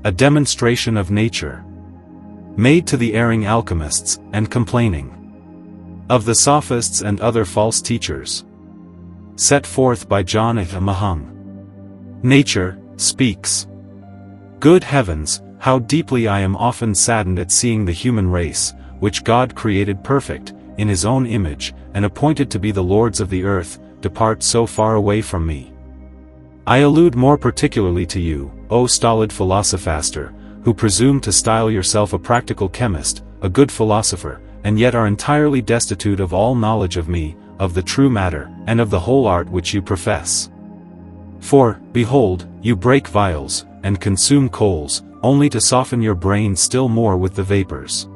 A demonstration of nature. Made to the erring alchemists, and complaining of the Sophists and other false teachers. Set forth by John F. Mehung. Nature speaks. Good heavens, how deeply I am often saddened at seeing the human race, which God created perfect, in his own image, and appointed to be the lords of the earth, depart so far away from me. I allude more particularly to you, O stolid philosophaster, who presume to style yourself a practical chemist, a good philosopher, and yet are entirely destitute of all knowledge of me, of the true matter, and of the whole art which you profess. For, behold, you break vials, and consume coals, only to soften your brain still more with the vapours.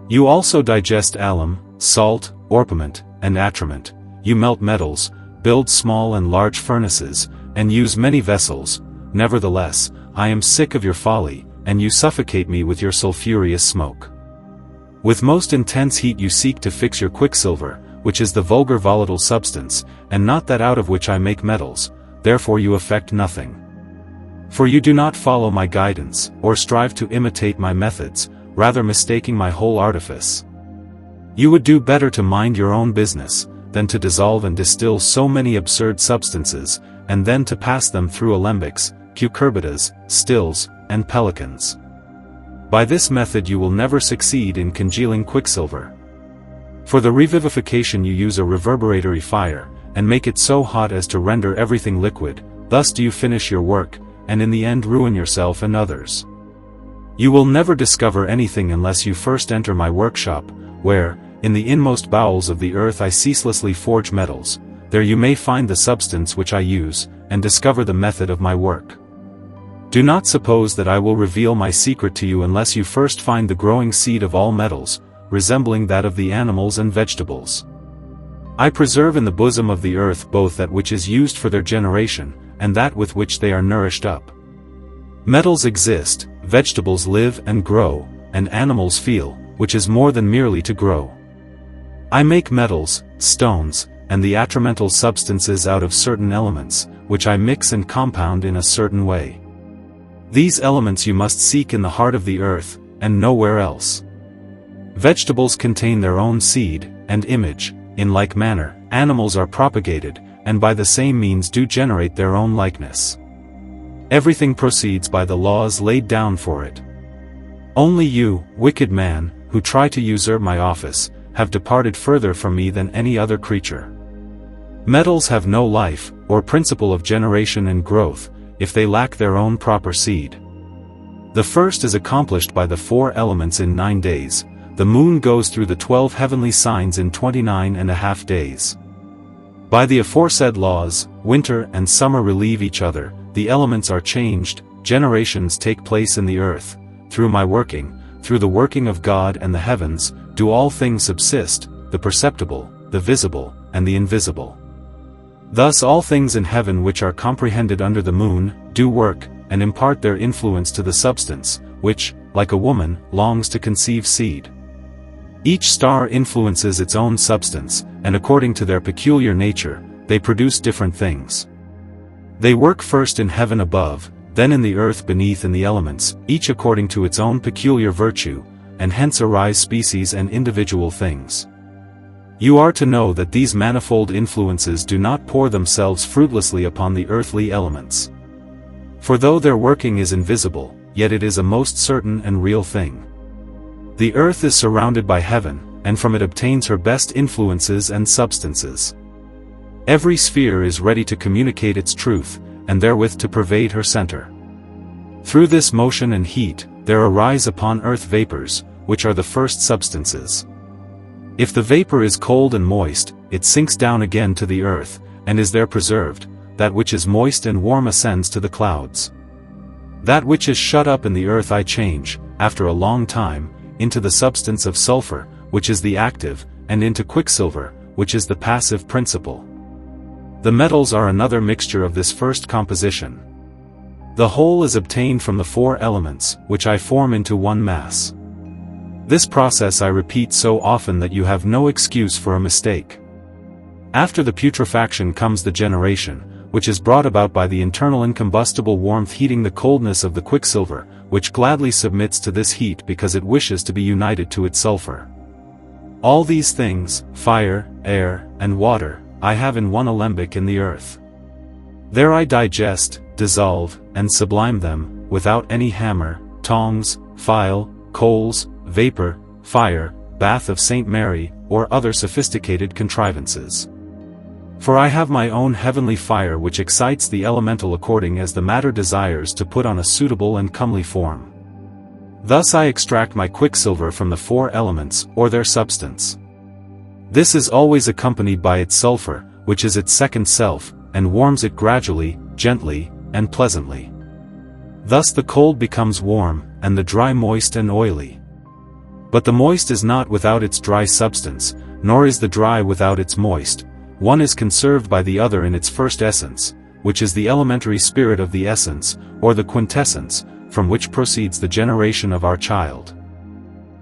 You also digest alum, salt, orpiment, and atrament. You melt metals, build small and large furnaces, and use many vessels. Nevertheless, I am sick of your folly, and you suffocate me with your sulphurous smoke. With most intense heat you seek to fix your quicksilver, which is the vulgar volatile substance, and not that out of which I make metals, therefore you effect nothing. For you do not follow my guidance, or strive to imitate my methods, rather mistaking my whole artifice. You would do better to mind your own business, than to dissolve and distill so many absurd substances, and then to pass them through alembics, cucurbitas, stills, and pelicans. By this method you will never succeed in congealing quicksilver. For the revivification you use a reverberatory fire, and make it so hot as to render everything liquid. Thus do you finish your work, and in the end ruin yourself and others. You will never discover anything unless you first enter my workshop, where, in the inmost bowels of the earth I ceaselessly forge metals. There you may find the substance which I use, and discover the method of my work. Do not suppose that I will reveal my secret to you unless you first find the growing seed of all metals, resembling that of the animals and vegetables. I preserve in the bosom of the earth both that which is used for their generation, and that with which they are nourished up. Metals exist, vegetables live and grow, and animals feel, which is more than merely to grow. I make metals, stones, and the atramental substances out of certain elements, which I mix and compound in a certain way. These elements you must seek in the heart of the earth, and nowhere else. Vegetables contain their own seed, and image. In like manner, animals are propagated, and by the same means do generate their own likeness. Everything proceeds by the laws laid down for it. Only you, wicked man, who try to usurp my office, have departed further from me than any other creature. Metals have no life, or principle of generation and growth, if they lack their own proper seed. The first is accomplished by the 4 elements in 9 days. The moon goes through the 12 heavenly signs in 29.5 days. By the aforesaid laws, winter and summer relieve each other, the elements are changed, generations take place in the earth. Through my working, through the working of God and the heavens, do all things subsist, the perceptible, the visible, and the invisible. Thus all things in heaven which are comprehended under the moon, do work, and impart their influence to the substance, which, like a woman, longs to conceive seed. Each star influences its own substance, and according to their peculiar nature, they produce different things. They work first in heaven above, then in the earth beneath in the elements, each according to its own peculiar virtue, and hence arise species and individual things. You are to know that these manifold influences do not pour themselves fruitlessly upon the earthly elements. For though their working is invisible, yet it is a most certain and real thing. The earth is surrounded by heaven, and from it obtains her best influences and substances. Every sphere is ready to communicate its truth, and therewith to pervade her center. Through this motion and heat, there arise upon earth vapours, which are the first substances. If the vapour is cold and moist, it sinks down again to the earth, and is there preserved. That which is moist and warm ascends to the clouds. That which is shut up in the earth I change, after a long time, into the substance of sulphur, which is the active, and into quicksilver, which is the passive principle. The metals are another mixture of this first composition. The whole is obtained from the 4 elements, which I form into one mass. This process I repeat so often that you have no excuse for a mistake. After the putrefaction comes the generation, which is brought about by the internal incombustible warmth heating the coldness of the quicksilver, which gladly submits to this heat because it wishes to be united to its sulphur. All these things, fire, air, and water, I have in one alembic in the earth. There I digest, dissolve, and sublime them, without any hammer, tongs, file, coals, vapor, fire, bath of Saint Mary, or other sophisticated contrivances. For I have my own heavenly fire which excites the elemental according as the matter desires to put on a suitable and comely form. Thus I extract my quicksilver from the 4 elements, or their substance. This is always accompanied by its sulphur, which is its second self, and warms it gradually, gently, and pleasantly. Thus the cold becomes warm, and the dry moist and oily. But the moist is not without its dry substance, nor is the dry without its moist. One is conserved by the other in its first essence, which is the elementary spirit of the essence, or the quintessence, from which proceeds the generation of our child.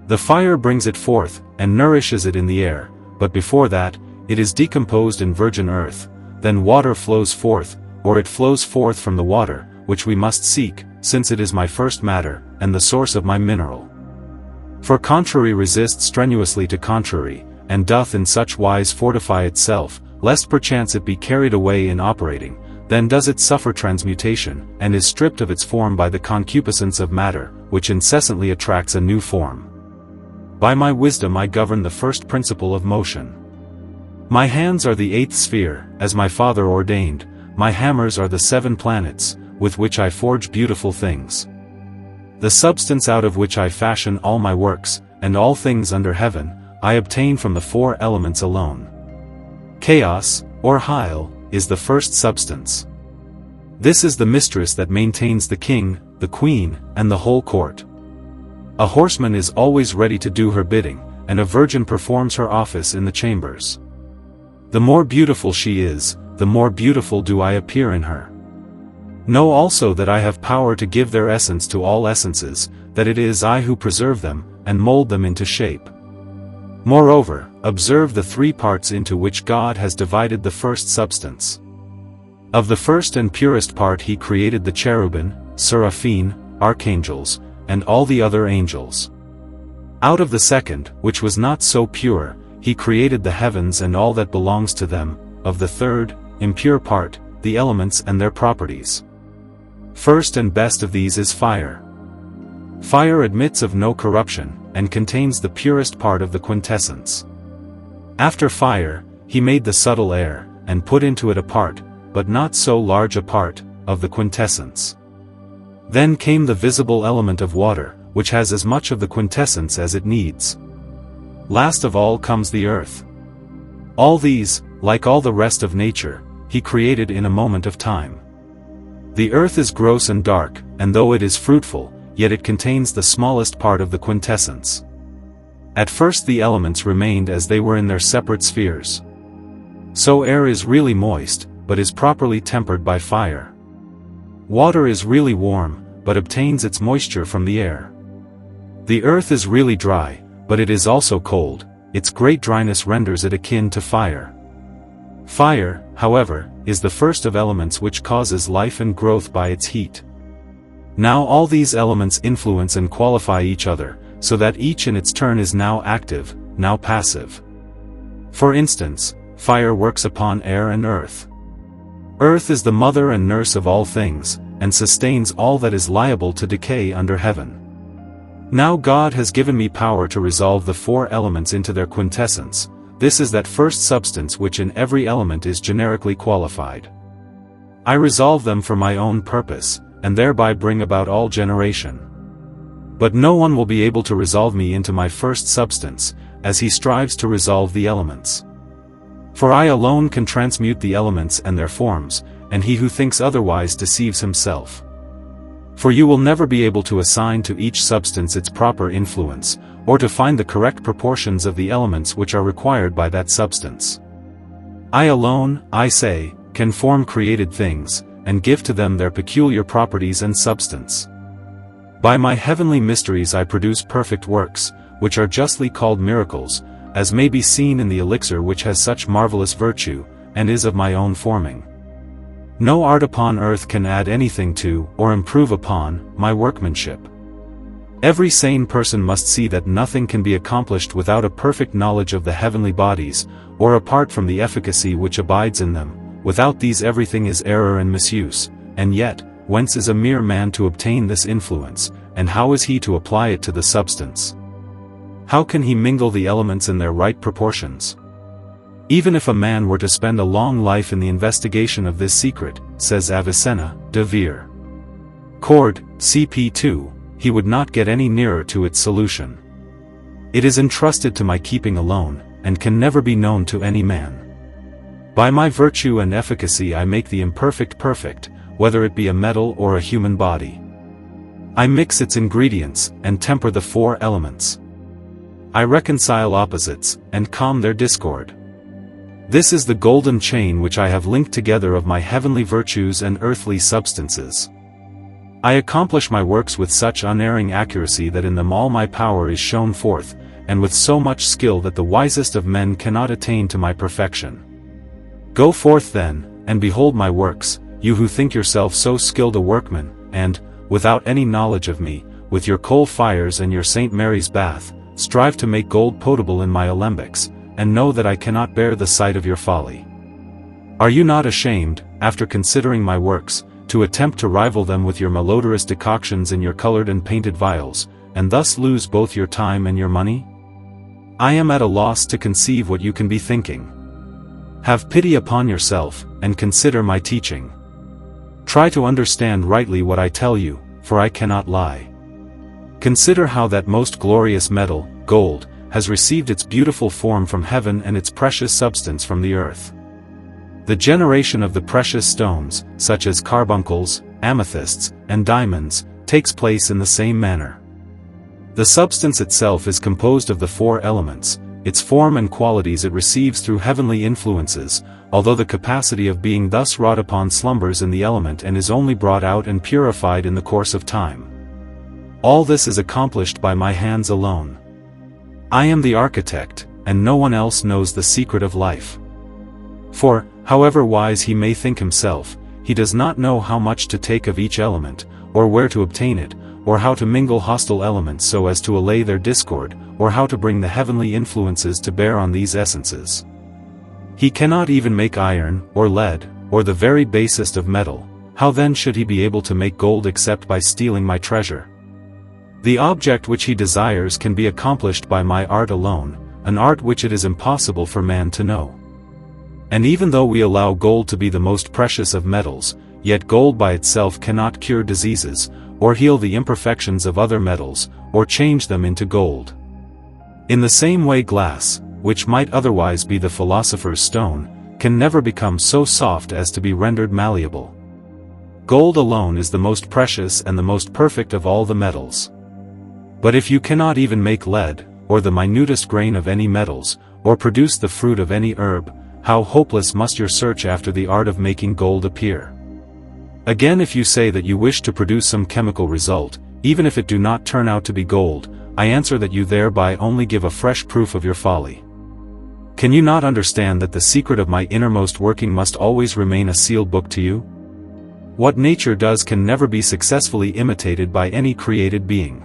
The fire brings it forth, and nourishes it in the air, but before that, it is decomposed in virgin earth, then water flows forth, or it flows forth from the water, which we must seek, since it is my first matter, and the source of my mineral. For contrary resists strenuously to contrary, and doth in such wise fortify itself, lest perchance it be carried away in operating, then does it suffer transmutation, and is stripped of its form by the concupiscence of matter, which incessantly attracts a new form. By my wisdom I govern the first principle of motion. My hands are the 8th sphere, as my Father ordained, my hammers are the 7 planets, with which I forge beautiful things. The substance out of which I fashion all my works, and all things under heaven, I obtain from the 4 elements alone. Chaos, or Hyle, is the first substance. This is the mistress that maintains the king, the queen, and the whole court. A horseman is always ready to do her bidding, and a virgin performs her office in the chambers. The more beautiful she is, the more beautiful do I appear in her. Know also that I have power to give their essence to all essences, that it is I who preserve them, and mold them into shape. Moreover, observe the 3 parts into which God has divided the first substance. Of the first and purest part he created the cherubim, seraphim, archangels, and all the other angels. Out of the second, which was not so pure, he created the heavens and all that belongs to them. Of the third, impure part, the elements and their properties. First and best of these is fire. Fire admits of no corruption, and contains the purest part of the quintessence. After fire, he made the subtle air, and put into it a part, but not so large a part, of the quintessence. Then came the visible element of water, which has as much of the quintessence as it needs. Last of all comes the earth. All these, like all the rest of nature, he created in a moment of time. The earth is gross and dark, and though it is fruitful, yet it contains the smallest part of the quintessence. At first the elements remained as they were in their separate spheres. So air is really moist, but is properly tempered by fire. Water is really warm, but obtains its moisture from the air. The earth is really dry, but it is also cold, its great dryness renders it akin to fire. Fire, however, is the first of elements which causes life and growth by its heat. Now all these elements influence and qualify each other, so that each in its turn is now active, now passive. For instance, fire works upon air and earth. Earth is the mother and nurse of all things, and sustains all that is liable to decay under heaven. Now God has given me power to resolve the 4 elements into their quintessence. This is that first substance which in every element is generically qualified. I resolve them for my own purpose, and thereby bring about all generation. But no one will be able to resolve me into my first substance, as he strives to resolve the elements. For I alone can transmute the elements and their forms, and he who thinks otherwise deceives himself. For you will never be able to assign to each substance its proper influence, or to find the correct proportions of the elements which are required by that substance. I alone, I say, can form created things, and give to them their peculiar properties and substance. By my heavenly mysteries I produce perfect works, which are justly called miracles, as may be seen in the elixir which has such marvelous virtue, and is of my own forming. No art upon earth can add anything to, or improve upon, my workmanship. Every sane person must see that nothing can be accomplished without a perfect knowledge of the heavenly bodies, or apart from the efficacy which abides in them. Without these everything is error and misuse, and yet, whence is a mere man to obtain this influence, and how is he to apply it to the substance? How can he mingle the elements in their right proportions? Even if a man were to spend a long life in the investigation of this secret, says Avicenna, de Vere. Cord, cp. 2, he would not get any nearer to its solution. It is entrusted to my keeping alone, and can never be known to any man. By my virtue and efficacy I make the imperfect perfect, whether it be a metal or a human body. I mix its ingredients, and temper the four elements. I reconcile opposites, and calm their discord. This is the golden chain which I have linked together of my heavenly virtues and earthly substances. I accomplish my works with such unerring accuracy that in them all my power is shown forth, and with so much skill that the wisest of men cannot attain to my perfection. Go forth then, and behold my works, you who think yourself so skilled a workman, and, without any knowledge of me, with your coal fires and your St. Mary's bath, strive to make gold potable in my alembics, and know that I cannot bear the sight of your folly. Are you not ashamed, after considering my works, to attempt to rival them with your malodorous decoctions in your colored and painted vials, and thus lose both your time and your money? I am at a loss to conceive what you can be thinking. Have pity upon yourself, and consider my teaching. Try to understand rightly what I tell you, for I cannot lie. Consider how that most glorious metal, gold, has received its beautiful form from heaven and its precious substance from the earth. The generation of the precious stones, such as carbuncles, amethysts, and diamonds, takes place in the same manner. The substance itself is composed of the four elements, its form and qualities it receives through heavenly influences, although the capacity of being thus wrought upon slumbers in the element and is only brought out and purified in the course of time. All this is accomplished by my hands alone. I am the architect, and no one else knows the secret of life. For, however wise he may think himself, he does not know how much to take of each element, or where to obtain it, or how to mingle hostile elements so as to allay their discord, or how to bring the heavenly influences to bear on these essences. He cannot even make iron, or lead, or the very basest of metal. How then should he be able to make gold except by stealing my treasure? The object which he desires can be accomplished by my art alone, an art which it is impossible for man to know. And even though we allow gold to be the most precious of metals, yet gold by itself cannot cure diseases, or heal the imperfections of other metals, or change them into gold. In the same way glass, which might otherwise be the philosopher's stone, can never become so soft as to be rendered malleable. Gold alone is the most precious and the most perfect of all the metals. But if you cannot even make lead, or the minutest grain of any metals, or produce the fruit of any herb, how hopeless must your search after the art of making gold appear? Again, if you say that you wish to produce some chemical result, even if it do not turn out to be gold, I answer that you thereby only give a fresh proof of your folly. Can you not understand that the secret of my innermost working must always remain a sealed book to you? What nature does can never be successfully imitated by any created being.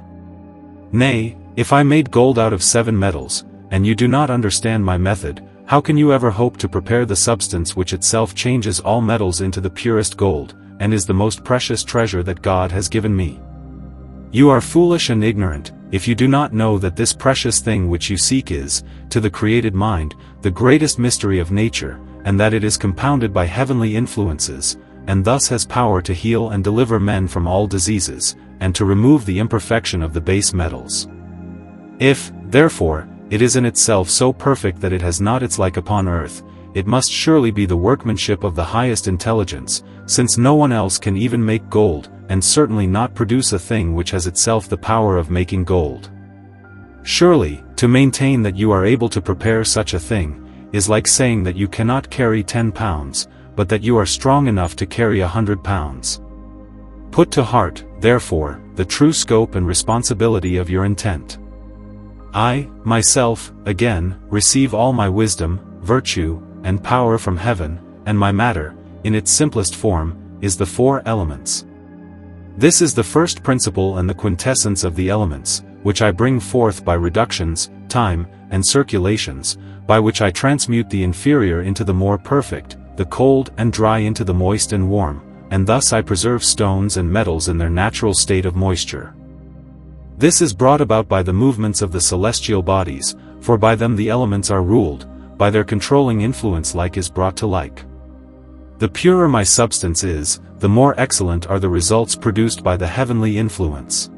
Nay, if I made gold out of 7 metals, and you do not understand my method, how can you ever hope to prepare the substance which itself changes all metals into the purest gold, and is the most precious treasure that God has given me? You are foolish and ignorant, if you do not know that this precious thing which you seek is, to the created mind, the greatest mystery of nature, and that it is compounded by heavenly influences, and thus has power to heal and deliver men from all diseases, and to remove the imperfection of the base metals. If, therefore, it is in itself so perfect that it has not its like upon earth, it must surely be the workmanship of the highest intelligence, since no one else can even make gold, and certainly not produce a thing which has itself the power of making gold. Surely, to maintain that you are able to prepare such a thing, is like saying that you cannot carry 10 pounds, but that you are strong enough to carry 100 pounds. Put to heart, therefore, the true scope and responsibility of your intent. I, myself, again, receive all my wisdom, virtue, and power from heaven, and my matter, in its simplest form, is the four elements. This is the first principle and the quintessence of the elements, which I bring forth by reductions, time, and circulations, by which I transmute the inferior into the more perfect, the cold and dry into the moist and warm, and thus I preserve stones and metals in their natural state of moisture. This is brought about by the movements of the celestial bodies, for by them the elements are ruled, by their controlling influence like is brought to like. The purer my substance is, the more excellent are the results produced by the heavenly influence.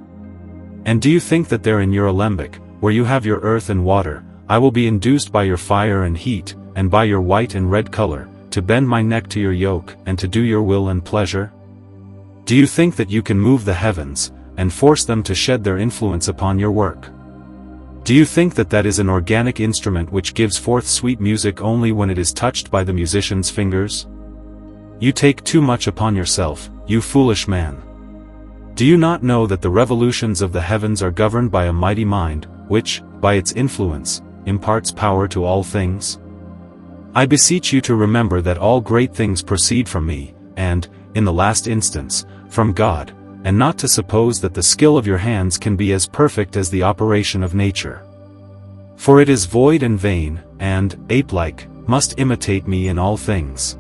And do you think that there in your alembic, where you have your earth and water, I will be induced by your fire and heat, and by your white and red color, to bend my neck to your yoke, and to do your will and pleasure? Do you think that you can move the heavens, and force them to shed their influence upon your work? Do you think that that is an organic instrument which gives forth sweet music only when it is touched by the musician's fingers? You take too much upon yourself, you foolish man. Do you not know that the revolutions of the heavens are governed by a mighty mind, which, by its influence, imparts power to all things? I beseech you to remember that all great things proceed from me, and, in the last instance, from God, and not to suppose that the skill of your hands can be as perfect as the operation of nature. For it is void and vain, and, ape-like, must imitate me in all things.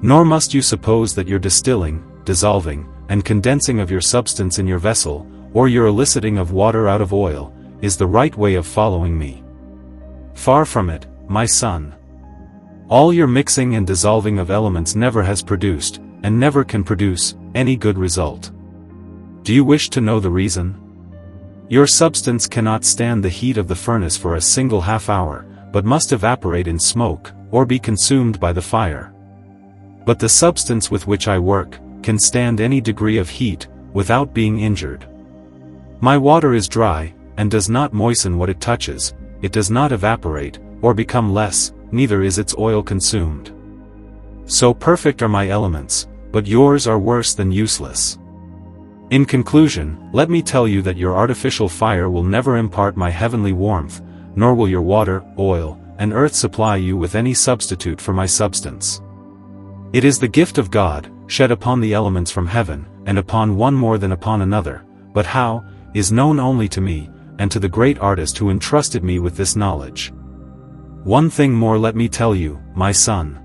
Nor must you suppose that your distilling, dissolving, and condensing of your substance in your vessel, or your eliciting of water out of oil, is the right way of following me. Far from it, my son. All your mixing and dissolving of elements never has produced, and never can produce, any good result. Do you wish to know the reason? Your substance cannot stand the heat of the furnace for a single half-hour, but must evaporate in smoke, or be consumed by the fire. But the substance with which I work, can stand any degree of heat, without being injured. My water is dry, and does not moisten what it touches, it does not evaporate, or become less, neither is its oil consumed. So perfect are my elements, but yours are worse than useless. In conclusion, let me tell you that your artificial fire will never impart my heavenly warmth, nor will your water, oil, and earth supply you with any substitute for my substance. It is the gift of God, shed upon the elements from heaven, and upon one more than upon another, but how, is known only to me, and to the great artist who entrusted me with this knowledge. One thing more let me tell you, my son.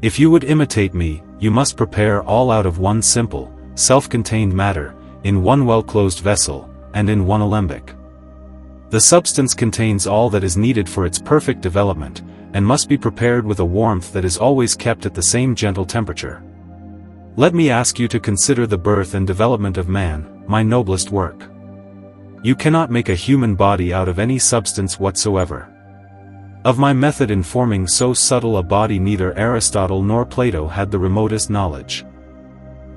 If you would imitate me, you must prepare all out of one simple, self-contained matter, in one well-closed vessel, and in one alembic. The substance contains all that is needed for its perfect development, and must be prepared with a warmth that is always kept at the same gentle temperature. Let me ask you to consider the birth and development of man, my noblest work. You cannot make a human body out of any substance whatsoever. Of my method in forming so subtle a body neither Aristotle nor Plato had the remotest knowledge.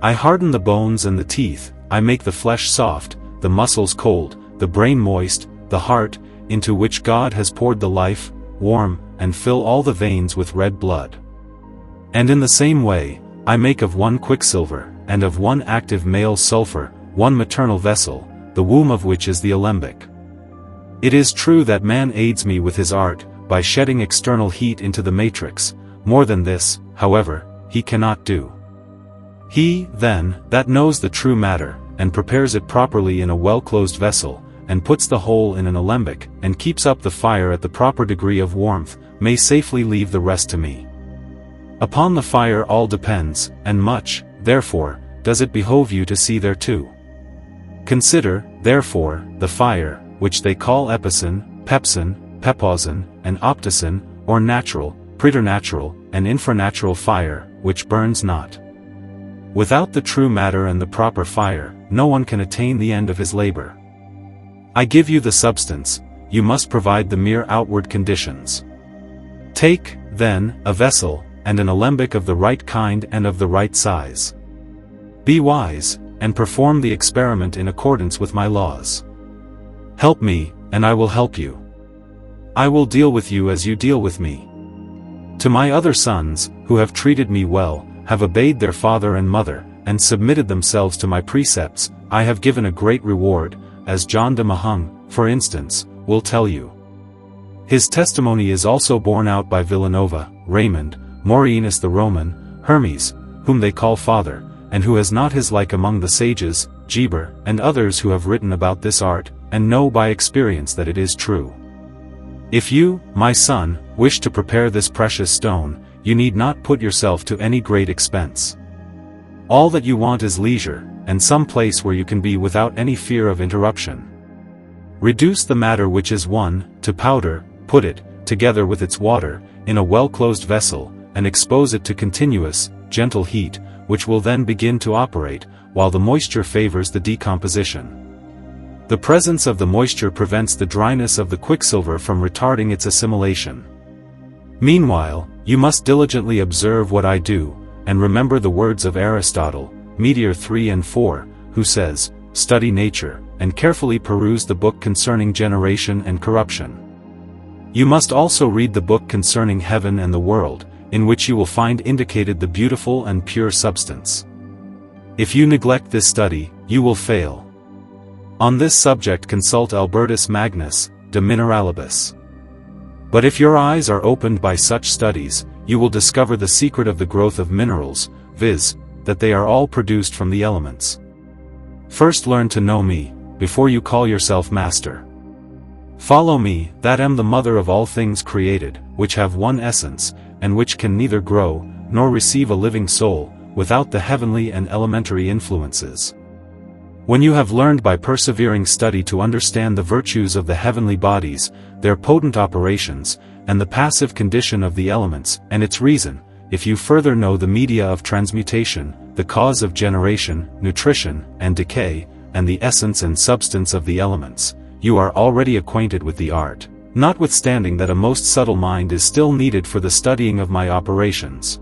I harden the bones and the teeth, I make the flesh soft, the muscles cold, the brain moist, the heart, into which God has poured the life, warm, and fill all the veins with red blood. And in the same way, I make of one quicksilver, and of one active male sulphur, one maternal vessel, the womb of which is the alembic. It is true that man aids me with his art, by shedding external heat into the matrix. More than this, however, he cannot do. He, then, that knows the true matter, and prepares it properly in a well-closed vessel, and puts the whole in an alembic, and keeps up the fire at the proper degree of warmth, may safely leave the rest to me. Upon the fire all depends, and much, therefore, does it behove you to see thereto. Consider, therefore, the fire, which they call epicene, pepsin, pepausin, and opticin, or natural, preternatural, and infranatural fire, which burns not. Without the true matter and the proper fire, no one can attain the end of his labor. I give you the substance, you must provide the mere outward conditions. Take, then, a vessel, and an alembic of the right kind and of the right size. Be wise, and perform the experiment in accordance with my laws. Help me, and I will help you. I will deal with you as you deal with me. To my other sons, who have treated me well, have obeyed their father and mother, and submitted themselves to my precepts, I have given a great reward, as John de Mehung, for instance, will tell you. His testimony is also borne out by Villanova, Raymond, Maurienus the Roman, Hermes, whom they call father, and who has not his like among the sages, Geber, and others who have written about this art, and know by experience that it is true. If you, my son, wish to prepare this precious stone, you need not put yourself to any great expense. All that you want is leisure, and some place where you can be without any fear of interruption. Reduce the matter which is one, to powder, put it, together with its water, in a well-closed vessel, and expose it to continuous, gentle heat, which will then begin to operate, while the moisture favors the decomposition. The presence of the moisture prevents the dryness of the quicksilver from retarding its assimilation. Meanwhile, you must diligently observe what I do, and remember the words of Aristotle, Meteor 3 and 4, who says, "Study nature, and carefully peruse the book concerning generation and corruption." You must also read the book concerning heaven and the world, in which you will find indicated the beautiful and pure substance. If you neglect this study, you will fail. On this subject consult Albertus Magnus, De Mineralibus. But if your eyes are opened by such studies, you will discover the secret of the growth of minerals, viz., that they are all produced from the elements. First learn to know me, before you call yourself master. Follow me, that am the mother of all things created, which have one essence, and which can neither grow, nor receive a living soul, without the heavenly and elementary influences. When you have learned by persevering study to understand the virtues of the heavenly bodies, their potent operations, and the passive condition of the elements, and its reason, if you further know the media of transmutation, the cause of generation, nutrition, and decay, and the essence and substance of the elements, you are already acquainted with the art, notwithstanding that a most subtle mind is still needed for the studying of my operations.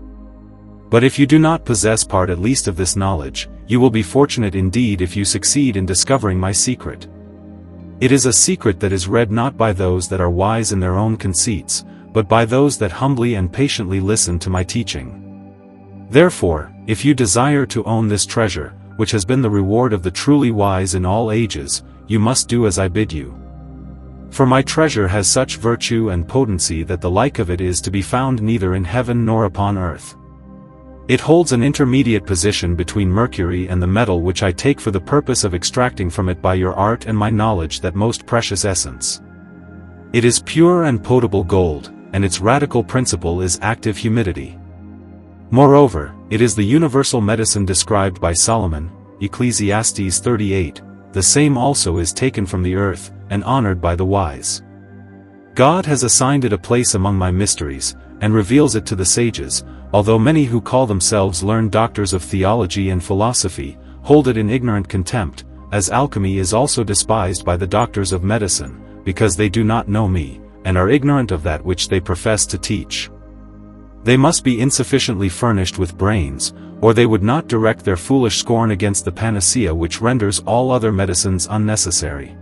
But if you do not possess part at least of this knowledge, you will be fortunate indeed if you succeed in discovering my secret. It is a secret that is read not by those that are wise in their own conceits, but by those that humbly and patiently listen to my teaching. Therefore, if you desire to own this treasure, which has been the reward of the truly wise in all ages, you must do as I bid you. For my treasure has such virtue and potency that the like of it is to be found neither in heaven nor upon earth. It holds an intermediate position between mercury and the metal which I take for the purpose of extracting from it by your art and my knowledge that most precious essence. It is pure and potable gold, and its radical principle is active humidity. Moreover, it is the universal medicine described by Solomon, Ecclesiastes 38, the same also is taken from the earth, and honored by the wise. God has assigned it a place among my mysteries, and reveals it to the sages, although many who call themselves learned doctors of theology and philosophy, hold it in ignorant contempt, as alchemy is also despised by the doctors of medicine, because they do not know me, and are ignorant of that which they profess to teach. They must be insufficiently furnished with brains, or they would not direct their foolish scorn against the panacea which renders all other medicines unnecessary.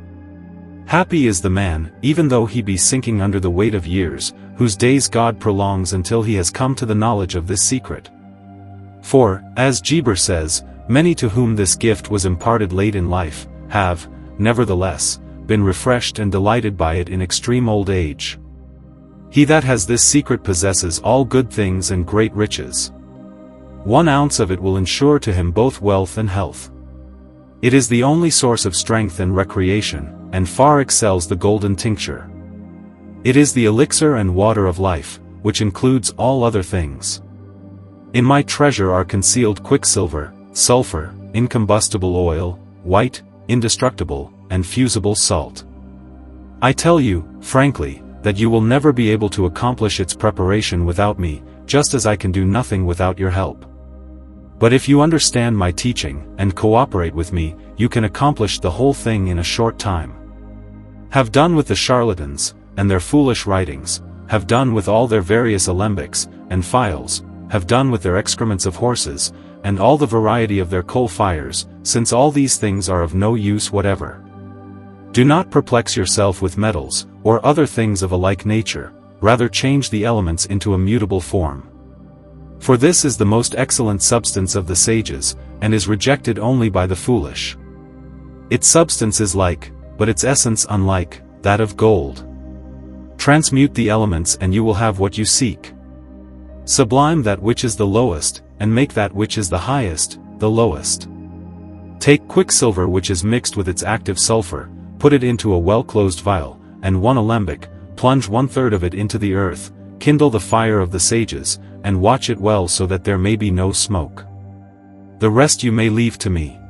Happy is the man, even though he be sinking under the weight of years, whose days God prolongs until he has come to the knowledge of this secret. For, as Geber says, many to whom this gift was imparted late in life, have, nevertheless, been refreshed and delighted by it in extreme old age. He that has this secret possesses all good things and great riches. 1 ounce of it will ensure to him both wealth and health. It is the only source of strength and recreation, and far excels the golden tincture. It is the elixir and water of life, which includes all other things. In my treasure are concealed quicksilver, sulphur, incombustible oil, white, indestructible, and fusible salt. I tell you, frankly, that you will never be able to accomplish its preparation without me, just as I can do nothing without your help. But if you understand my teaching, and cooperate with me, you can accomplish the whole thing in a short time. Have done with the charlatans, and their foolish writings, have done with all their various alembics, and vials, have done with their excrements of horses, and all the variety of their coal fires, since all these things are of no use whatever. Do not perplex yourself with metals, or other things of a like nature, rather change the elements into a mutable form. For this is the most excellent substance of the sages, and is rejected only by the foolish. Its substance is like, but its essence unlike, that of gold. Transmute the elements and you will have what you seek. Sublime that which is the lowest, and make that which is the highest, the lowest. Take quicksilver which is mixed with its active sulphur, put it into a well-closed vial, and 1 alembic, plunge 1/3 of it into the earth, kindle the fire of the sages, and watch it well so that there may be no smoke. The rest you may leave to me.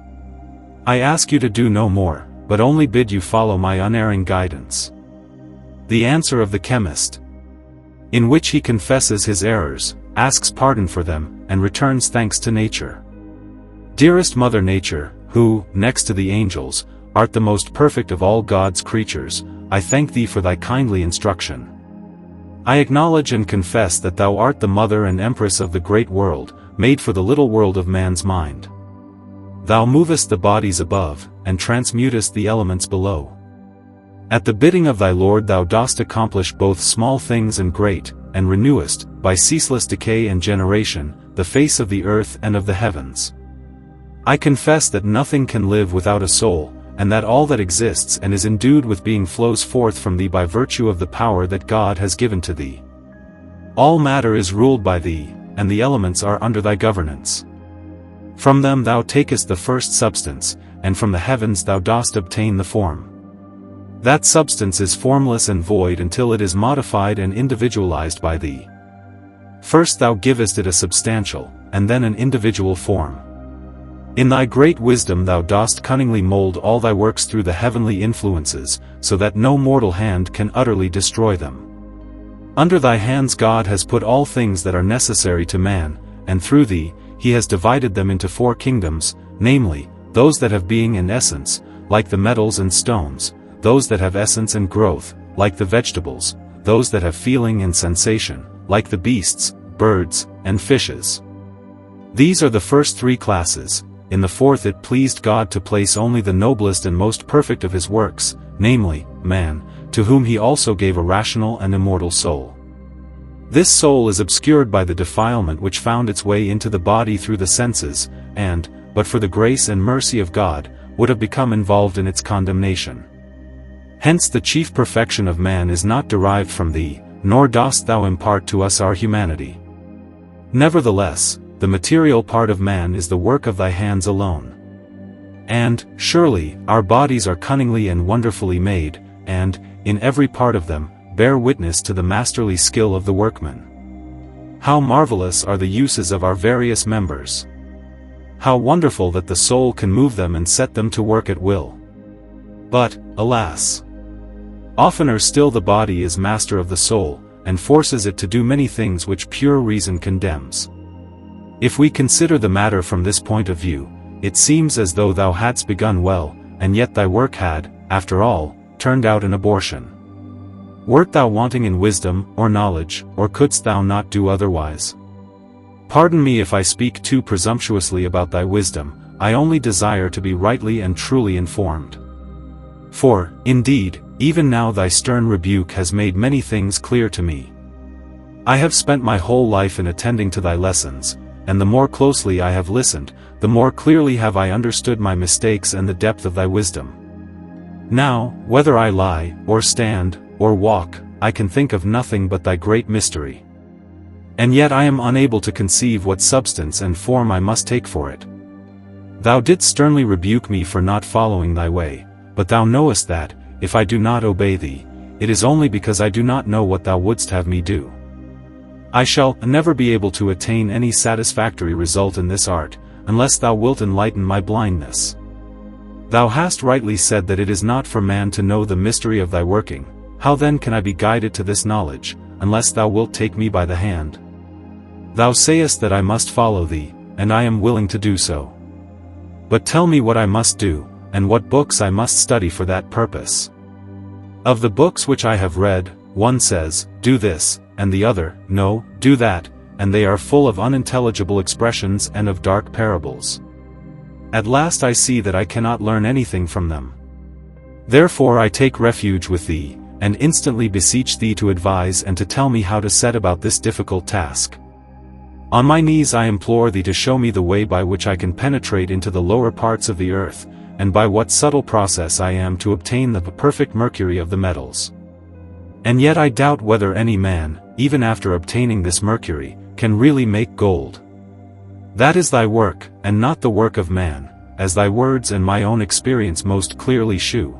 I ask you to do no more, but only bid you follow my unerring guidance. The answer of the chemist, in which he confesses his errors, asks pardon for them, and returns thanks to nature. Dearest Mother Nature, who, next to the angels, art the most perfect of all God's creatures, I thank thee for thy kindly instruction. I acknowledge and confess that thou art the mother and empress of the great world, made for the little world of man's mind. Thou movest the bodies above, and transmutest the elements below. At the bidding of thy Lord thou dost accomplish both small things and great, and renewest, by ceaseless decay and generation, the face of the earth and of the heavens. I confess that nothing can live without a soul, and that all that exists and is endued with being flows forth from thee by virtue of the power that God has given to thee. All matter is ruled by thee, and the elements are under thy governance. From them thou takest the first substance, and from the heavens thou dost obtain the form. That substance is formless and void until it is modified and individualized by thee. First thou givest it a substantial, and then an individual form. In thy great wisdom thou dost cunningly mold all thy works through the heavenly influences, so that no mortal hand can utterly destroy them. Under thy hands God has put all things that are necessary to man, and through thee, he has divided them into 4 kingdoms, namely, those that have being and essence, like the metals and stones, those that have essence and growth, like the vegetables, those that have feeling and sensation, like the beasts, birds, and fishes. These are the first 3 classes. In the 4th it pleased God to place only the noblest and most perfect of his works, namely, man, to whom he also gave a rational and immortal soul. This soul is obscured by the defilement which found its way into the body through the senses, and, but for the grace and mercy of God, would have become involved in its condemnation. Hence the chief perfection of man is not derived from thee, nor dost thou impart to us our humanity. Nevertheless, the material part of man is the work of thy hands alone. And, surely, our bodies are cunningly and wonderfully made, and, in every part of them, bear witness to the masterly skill of the workman. How marvelous are the uses of our various members! How wonderful that the soul can move them and set them to work at will! But, alas! Oftener still the body is master of the soul, and forces it to do many things which pure reason condemns. If we consider the matter from this point of view, it seems as though thou hadst begun well, and yet thy work had, after all, turned out an abortion. Wert thou wanting in wisdom, or knowledge, or couldst thou not do otherwise? Pardon me if I speak too presumptuously about thy wisdom, I only desire to be rightly and truly informed. For, indeed, even now thy stern rebuke has made many things clear to me. I have spent my whole life in attending to thy lessons, and the more closely I have listened, the more clearly have I understood my mistakes and the depth of thy wisdom. Now, whether I lie, or stand, or walk, I can think of nothing but thy great mystery. And yet I am unable to conceive what substance and form I must take for it. Thou didst sternly rebuke me for not following thy way, but thou knowest that, if I do not obey thee, it is only because I do not know what thou wouldst have me do. I shall never be able to attain any satisfactory result in this art, unless thou wilt enlighten my blindness. Thou hast rightly said that it is not for man to know the mystery of thy working. How then can I be guided to this knowledge, unless thou wilt take me by the hand? Thou sayest that I must follow thee, and I am willing to do so. But tell me what I must do, and what books I must study for that purpose. Of the books which I have read, one says, do this, and the other, no, do that, and they are full of unintelligible expressions and of dark parables. At last I see that I cannot learn anything from them. Therefore I take refuge with thee, and instantly beseech thee to advise and to tell me how to set about this difficult task. On my knees I implore thee to show me the way by which I can penetrate into the lower parts of the earth, and by what subtle process I am to obtain the perfect mercury of the metals. And yet I doubt whether any man, even after obtaining this mercury, can really make gold. That is thy work, and not the work of man, as thy words and my own experience most clearly shew.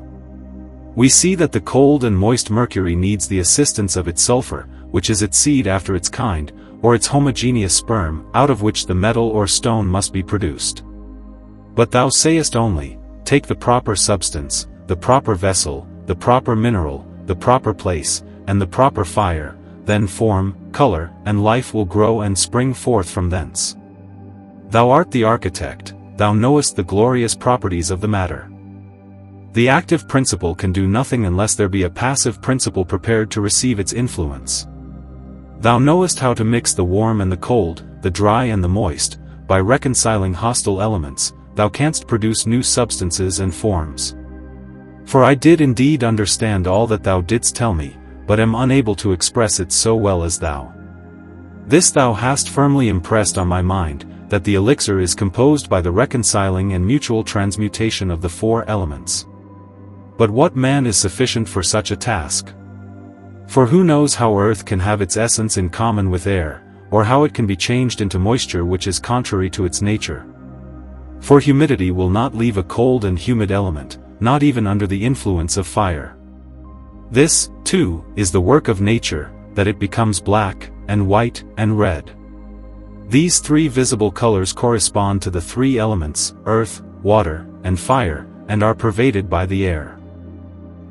We see that the cold and moist mercury needs the assistance of its sulphur, which is its seed after its kind, or its homogeneous sperm, out of which the metal or stone must be produced. But thou sayest only, take the proper substance, the proper vessel, the proper mineral, the proper place, and the proper fire, then form, color, and life will grow and spring forth from thence. Thou art the architect, thou knowest the glorious properties of the matter. The active principle can do nothing unless there be a passive principle prepared to receive its influence. Thou knowest how to mix the warm and the cold, the dry and the moist. By reconciling hostile elements, thou canst produce new substances and forms. For I did indeed understand all that thou didst tell me, but am unable to express it so well as thou. This thou hast firmly impressed on my mind, that the elixir is composed by the reconciling and mutual transmutation of the four elements. But what man is sufficient for such a task? For who knows how earth can have its essence in common with air, or how it can be changed into moisture which is contrary to its nature? For humidity will not leave a cold and humid element, not even under the influence of fire. This, too, is the work of nature, that it becomes black, and white, and red. These three visible colors correspond to the three elements, earth, water, and fire, and are pervaded by the air.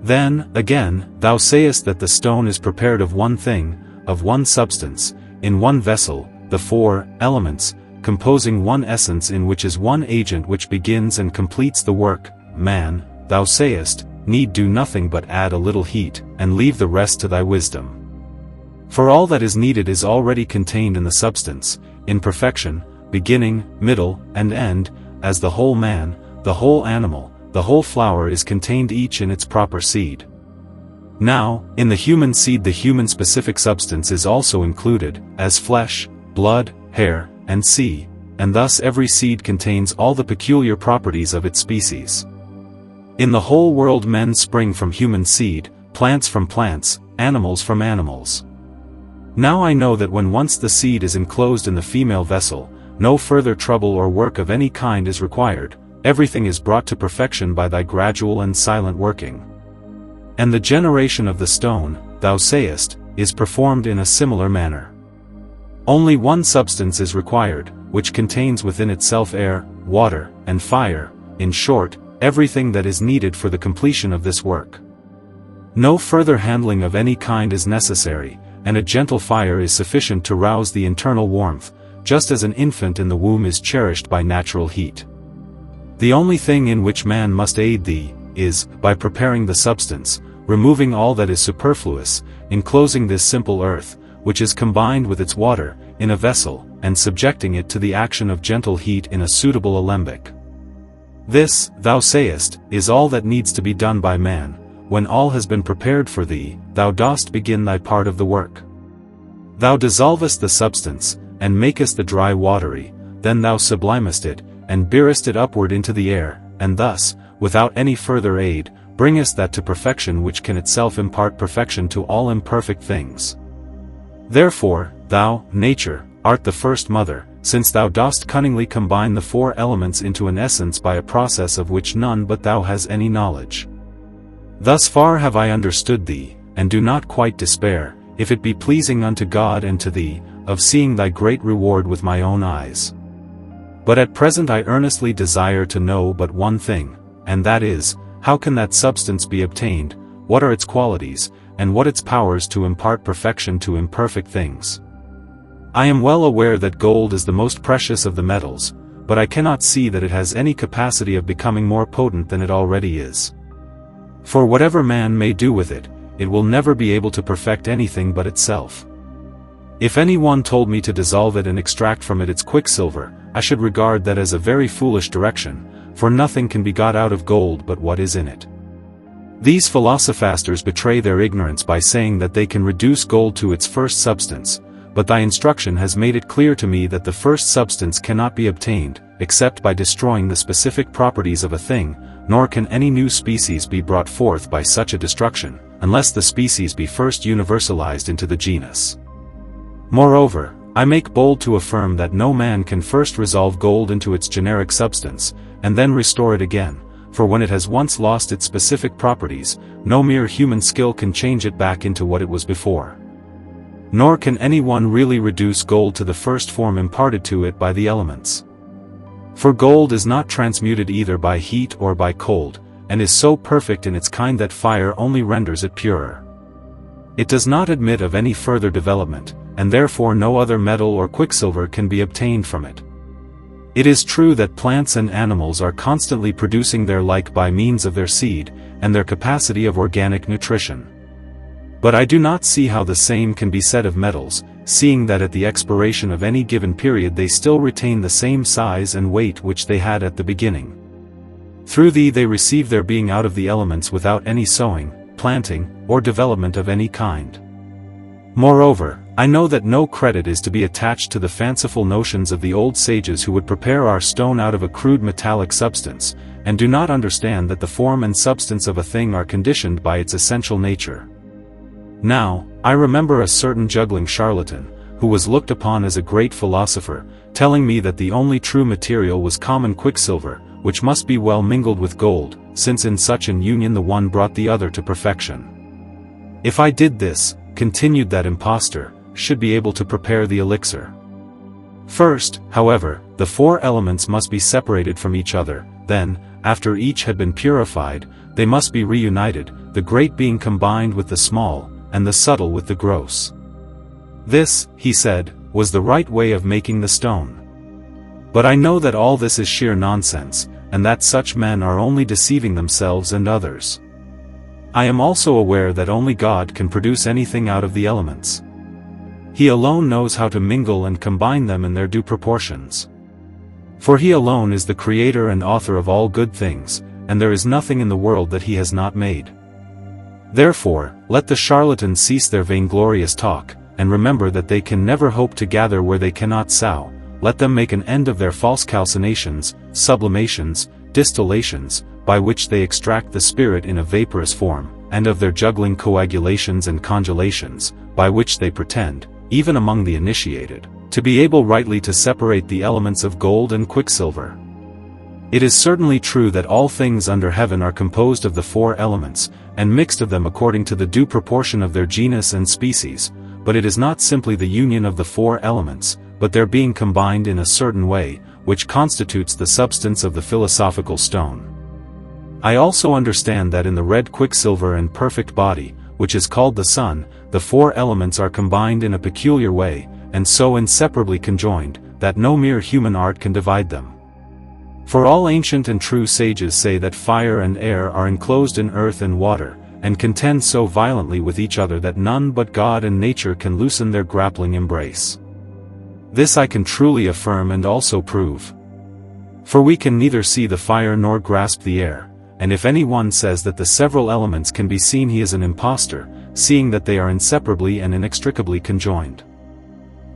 Then, again, thou sayest that the stone is prepared of one thing, of one substance, in one vessel, the four elements, composing one essence in which is one agent which begins and completes the work. Man, thou sayest, need do nothing but add a little heat, and leave the rest to thy wisdom. For all that is needed is already contained in the substance, in perfection, beginning, middle, and end, as the whole man, the whole animal, the whole flower is contained each in its proper seed. Now, in the human seed the human specific substance is also included, as flesh, blood, hair, and sea, and thus every seed contains all the peculiar properties of its species. In the whole world men spring from human seed, plants from plants, animals from animals. Now I know that when once the seed is enclosed in the female vessel, no further trouble or work of any kind is required. Everything is brought to perfection by thy gradual and silent working. And the generation of the stone, thou sayest, is performed in a similar manner. Only one substance is required, which contains within itself air, water, and fire, in short, everything that is needed for the completion of this work. No further handling of any kind is necessary, and a gentle fire is sufficient to rouse the internal warmth, just as an infant in the womb is cherished by natural heat. The only thing in which man must aid thee, is, by preparing the substance, removing all that is superfluous, enclosing this simple earth, which is combined with its water, in a vessel, and subjecting it to the action of gentle heat in a suitable alembic. This, thou sayest, is all that needs to be done by man. When all has been prepared for thee, thou dost begin thy part of the work. Thou dissolvest the substance, and makest the dry watery, then thou sublimest it, and bearest it upward into the air, and thus, without any further aid, bringest that to perfection which can itself impart perfection to all imperfect things. Therefore, thou, nature, art the first mother, since thou dost cunningly combine the four elements into an essence by a process of which none but thou has any knowledge. Thus far have I understood thee, and do not quite despair, if it be pleasing unto God and to thee, of seeing thy great reward with my own eyes. But at present I earnestly desire to know but one thing, and that is, how can that substance be obtained, what are its qualities, and what its powers to impart perfection to imperfect things. I am well aware that gold is the most precious of the metals, but I cannot see that it has any capacity of becoming more potent than it already is. For whatever man may do with it, it will never be able to perfect anything but itself. If anyone told me to dissolve it and extract from it its quicksilver, I should regard that as a very foolish direction, for nothing can be got out of gold but what is in it. These philosophasters betray their ignorance by saying that they can reduce gold to its first substance, but thy instruction has made it clear to me that the first substance cannot be obtained, except by destroying the specific properties of a thing, nor can any new species be brought forth by such a destruction, unless the species be first universalized into the genus. Moreover, I make bold to affirm that no man can first resolve gold into its generic substance, and then restore it again, for when it has once lost its specific properties, no mere human skill can change it back into what it was before. Nor can anyone really reduce gold to the first form imparted to it by the elements. For gold is not transmuted either by heat or by cold, and is so perfect in its kind that fire only renders it purer. It does not admit of any further development, and therefore no other metal or quicksilver can be obtained from it. It is true that plants and animals are constantly producing their like by means of their seed, and their capacity of organic nutrition. But I do not see how the same can be said of metals, seeing that at the expiration of any given period they still retain the same size and weight which they had at the beginning. Through thee they receive their being out of the elements without any sowing, planting, or development of any kind. Moreover, I know that no credit is to be attached to the fanciful notions of the old sages who would prepare our stone out of a crude metallic substance, and do not understand that the form and substance of a thing are conditioned by its essential nature. Now, I remember a certain juggling charlatan, who was looked upon as a great philosopher, telling me that the only true material was common quicksilver, which must be well mingled with gold, since in such an union the one brought the other to perfection. If I did this, continued that impostor, should be able to prepare the elixir. First, however, the four elements must be separated from each other, then, after each had been purified, they must be reunited, the great being combined with the small, and the subtle with the gross. This, he said, was the right way of making the stone. But I know that all this is sheer nonsense, and that such men are only deceiving themselves and others. I am also aware that only God can produce anything out of the elements. He alone knows how to mingle and combine them in their due proportions. For he alone is the creator and author of all good things, and there is nothing in the world that he has not made. Therefore, let the charlatans cease their vainglorious talk, and remember that they can never hope to gather where they cannot sow. Let them make an end of their false calcinations, sublimations, distillations, by which they extract the spirit in a vaporous form, and of their juggling coagulations and congelations, by which they pretend, even among the initiated, to be able rightly to separate the elements of gold and quicksilver. It is certainly true that all things under heaven are composed of the four elements, and mixed of them according to the due proportion of their genus and species, but it is not simply the union of the four elements, but their being combined in a certain way, which constitutes the substance of the philosophical stone. I also understand that in the red quicksilver and perfect body, which is called the sun, the four elements are combined in a peculiar way, and so inseparably conjoined, that no mere human art can divide them. For all ancient and true sages say that fire and air are enclosed in earth and water, and contend so violently with each other that none but God and nature can loosen their grappling embrace. This I can truly affirm and also prove. For we can neither see the fire nor grasp the air, and if any one says that the several elements can be seen, he is an impostor, seeing that they are inseparably and inextricably conjoined.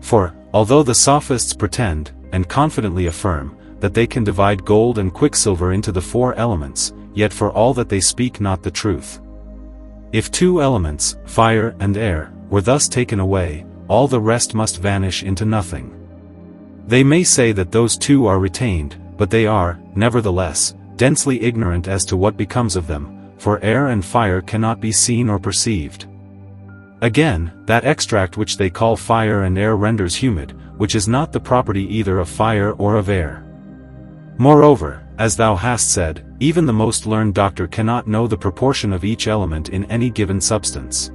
For, although the Sophists pretend, and confidently affirm, that they can divide gold and quicksilver into the four elements, yet for all that they speak not the truth. If two elements, fire and air, were thus taken away, all the rest must vanish into nothing. They may say that those two are retained, but they are, nevertheless, densely ignorant as to what becomes of them, for air and fire cannot be seen or perceived. Again, that extract which they call fire and air renders humid, which is not the property either of fire or of air. Moreover, as thou hast said, even the most learned doctor cannot know the proportion of each element in any given substance.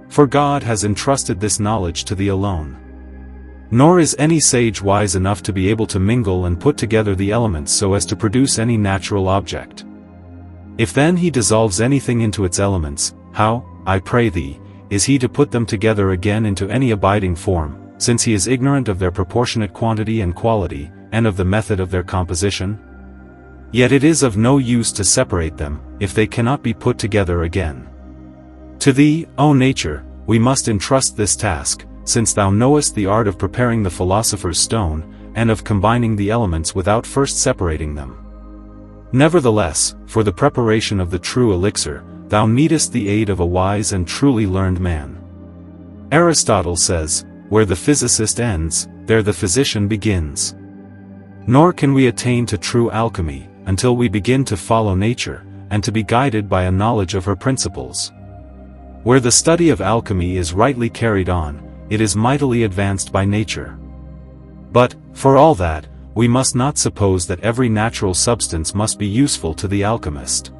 For God has entrusted this knowledge to thee alone. Nor is any sage wise enough to be able to mingle and put together the elements so as to produce any natural object. If then he dissolves anything into its elements, how, I pray thee, is he to put them together again into any abiding form, since he is ignorant of their proportionate quantity and quality, and of the method of their composition? Yet it is of no use to separate them, if they cannot be put together again. To thee, O nature, we must entrust this task, since thou knowest the art of preparing the philosopher's stone, and of combining the elements without first separating them. Nevertheless, for the preparation of the true elixir, thou needest the aid of a wise and truly learned man. Aristotle says, where the physicist ends, there the physician begins. Nor can we attain to true alchemy, until we begin to follow nature, and to be guided by a knowledge of her principles. Where the study of alchemy is rightly carried on, it is mightily advanced by nature. But, for all that, we must not suppose that every natural substance must be useful to the alchemist.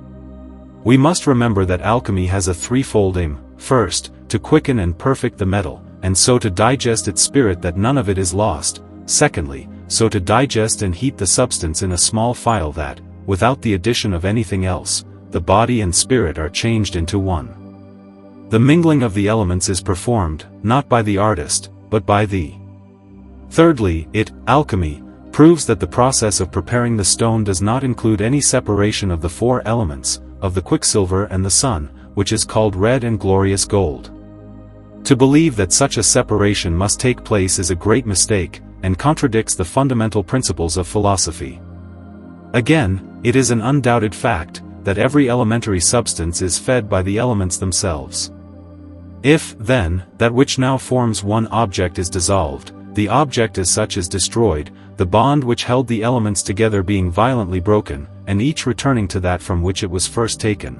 We must remember that alchemy has a threefold aim: first, to quicken and perfect the metal, and so to digest its spirit that none of it is lost; secondly, so to digest and heat the substance in a small phial that, without the addition of anything else, the body and spirit are changed into one. The mingling of the elements is performed, not by the artist, but by thee. Thirdly, alchemy, proves that the process of preparing the stone does not include any separation of the four elements, of the quicksilver and the sun, which is called red and glorious gold. To believe that such a separation must take place is a great mistake, and contradicts the fundamental principles of philosophy. Again, it is an undoubted fact, that every elementary substance is fed by the elements themselves. If, then, that which now forms one object is dissolved, the object as such is destroyed, the bond which held the elements together being violently broken, and each returning to that from which it was first taken.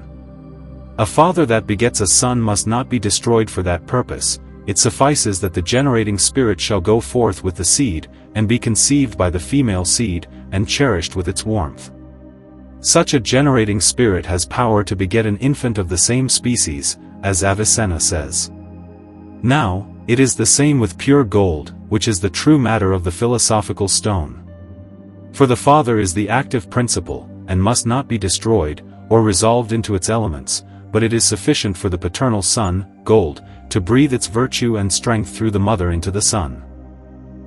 A father that begets a son must not be destroyed for that purpose; it suffices that the generating spirit shall go forth with the seed, and be conceived by the female seed, and cherished with its warmth. Such a generating spirit has power to beget an infant of the same species, as Avicenna says. Now, it is the same with pure gold, which is the true matter of the philosophical stone. For the father is the active principle, and must not be destroyed, or resolved into its elements, but it is sufficient for the paternal son, gold, to breathe its virtue and strength through the mother into the son.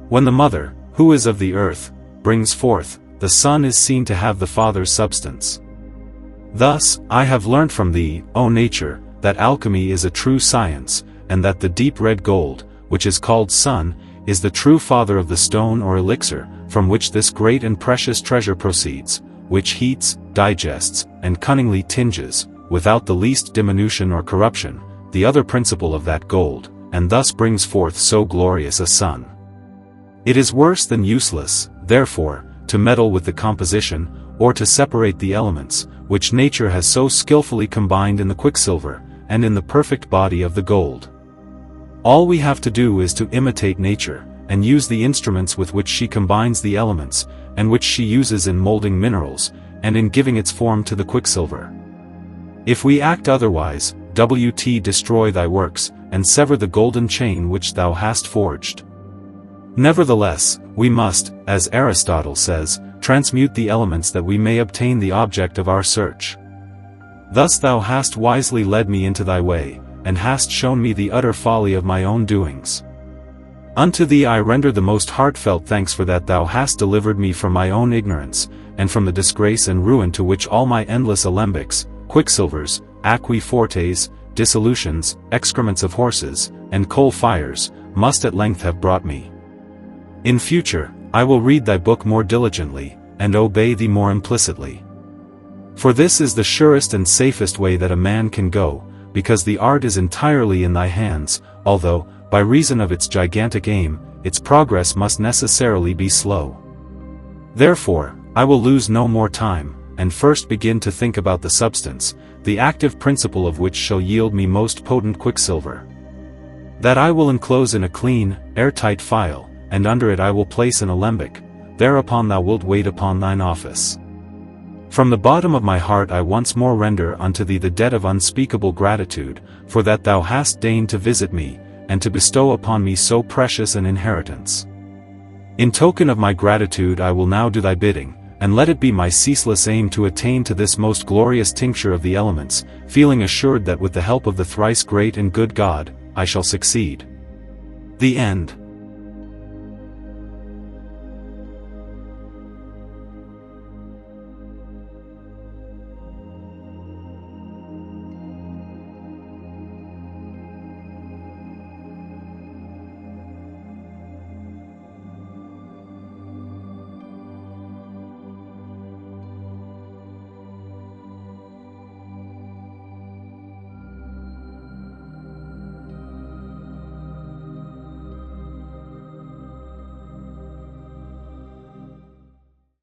When the mother, who is of the earth, brings forth, the son is seen to have the father's substance. Thus, I have learnt from thee, O nature, that alchemy is a true science, and that the deep red gold, which is called sun, is the true father of the stone or elixir, from which this great and precious treasure proceeds, which heats, digests, and cunningly tinges, without the least diminution or corruption, the other principle of that gold, and thus brings forth so glorious a sun. It is worse than useless, therefore, to meddle with the composition, or to separate the elements, which nature has so skillfully combined in the quicksilver, and in the perfect body of the gold. All we have to do is to imitate nature, and use the instruments with which she combines the elements, and which she uses in molding minerals, and in giving its form to the quicksilver. If we act otherwise, destroy thy works, and sever the golden chain which thou hast forged. Nevertheless, we must, as Aristotle says, transmute the elements that we may obtain the object of our search. Thus thou hast wisely led me into thy way, and hast shown me the utter folly of my own doings. Unto thee I render the most heartfelt thanks for that thou hast delivered me from my own ignorance, and from the disgrace and ruin to which all my endless alembics, quicksilvers, aquae fortes, dissolutions, excrements of horses, and coal fires, must at length have brought me. In future, I will read thy book more diligently, and obey thee more implicitly. For this is the surest and safest way that a man can go, because the art is entirely in thy hands, although, by reason of its gigantic aim, its progress must necessarily be slow. Therefore, I will lose no more time, and first begin to think about the substance, the active principle of which shall yield me most potent quicksilver. That I will enclose in a clean, airtight phial, and under it I will place an alembic, thereupon thou wilt wait upon thine office. From the bottom of my heart I once more render unto thee the debt of unspeakable gratitude, for that thou hast deigned to visit me, and to bestow upon me so precious an inheritance. In token of my gratitude I will now do thy bidding, and let it be my ceaseless aim to attain to this most glorious tincture of the elements, feeling assured that with the help of the thrice great and good God, I shall succeed. The End.